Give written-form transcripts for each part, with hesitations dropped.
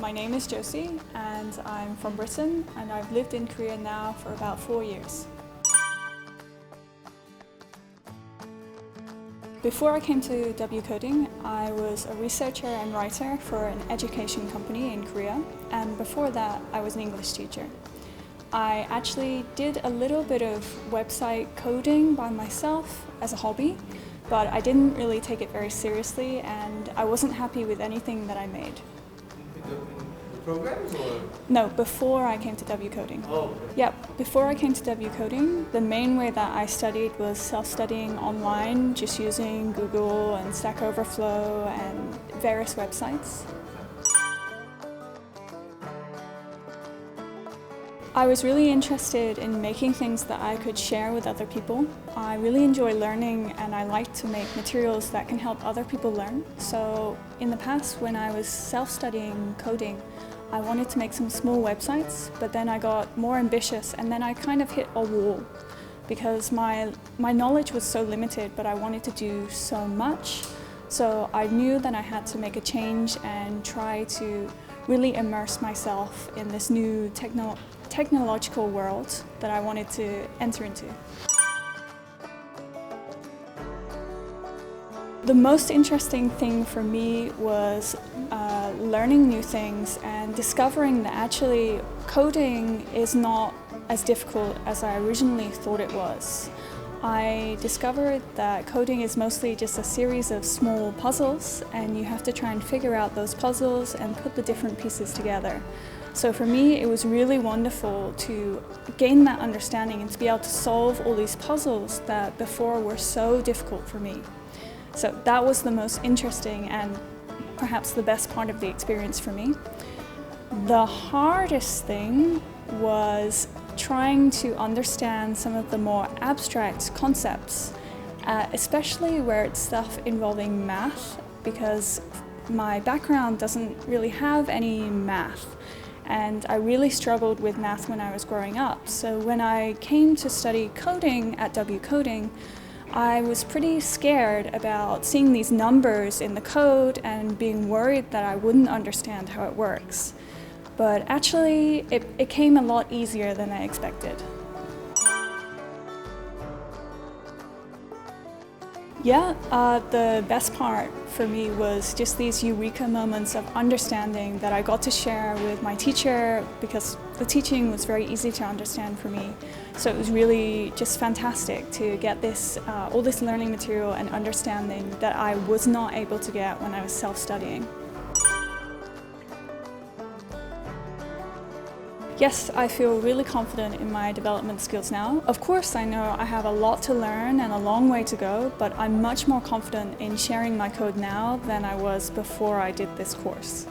My name is Josie and I'm from Britain and I've lived in Korea now for about 4 years. Before I came to Wcoding, I was a researcher and writer for an education company in Korea, and before that I was an English teacher. I actually did a little bit of website coding by myself as a hobby, but I didn't really take it very seriously and I wasn't happy with anything that I made. Programs or? No, before I came to Wcoding. Oh. Yep, before I came to Wcoding, the main way that I studied was self-studying online, just using Google and Stack Overflow and various websites. I was really interested in making things that I could share with other people. I really enjoy learning and I like to make materials that can help other people learn. So in the past, when I was self-studying coding, I wanted to make some small websites, but then I got more ambitious and then I kind of hit a wall because my knowledge was so limited, but I wanted to do so much. So I knew that I had to make a change and try to really immerse myself in this new technological world that I wanted to enter into. The most interesting thing for me was learning new things and discovering that actually coding is not as difficult as I originally thought it was. I discovered that coding is mostly just a series of small puzzles and you have to try and figure out those puzzles and put the different pieces together. So for me, it was really wonderful to gain that understanding and to be able to solve all these puzzles that before were so difficult for me. So that was the most interesting and perhaps the best part of the experience for me. The hardest thing was trying to understand some of the more abstract concepts, especially where it's stuff involving math, because my background doesn't really have any math. And I really struggled with math when I was growing up. So when I came to study coding at Wcoding, I was pretty scared about seeing these numbers in the code and being worried that I wouldn't understand how it works. But actually, it came a lot easier than I expected. Yeah, the best part for me was just these eureka moments of understanding that I got to share with my teacher because the teaching was very easy to understand for me. So it was really just fantastic to get this, all this learning material and understanding that I was not able to get when I was self-studying. Yes, I feel really confident in my development skills now. Of course, I know I have a lot to learn and a long way to go, but I'm much more confident in sharing my code now than I was before I did this course.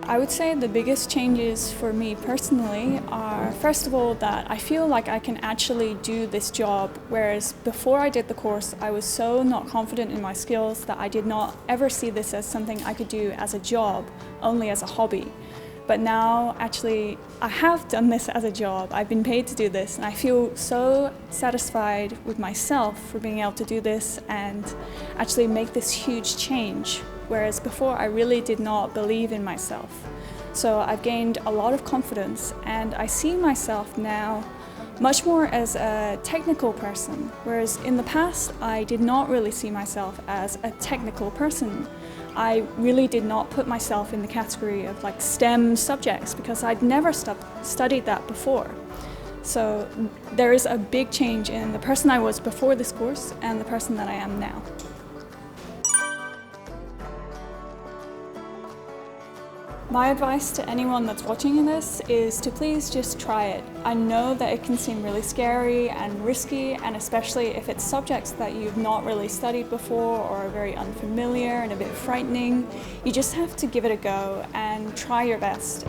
I would say the biggest changes for me personally are, first of all, that I feel like I can actually do this job, whereas before I did the course, I was so not confident in my skills that I did not ever see this as something I could do as a job, only as a hobby. But now, actually, I have done this as a job. I've been paid to do this, and I feel so satisfied with myself for being able to do this and actually make this huge change. Whereas before I really did not believe in myself. So I've gained a lot of confidence and I see myself now much more as a technical person, whereas in the past I did not really see myself as a technical person. I really did not put myself in the category of like STEM subjects because I'd never studied that before. So there is a big change in the person I was before this course and the person that I am now. My advice to anyone that's watching this is to please just try it. I know that it can seem really scary and risky, and especially if it's subjects that you've not really studied before or are very unfamiliar and a bit frightening, you just have to give it a go and try your best.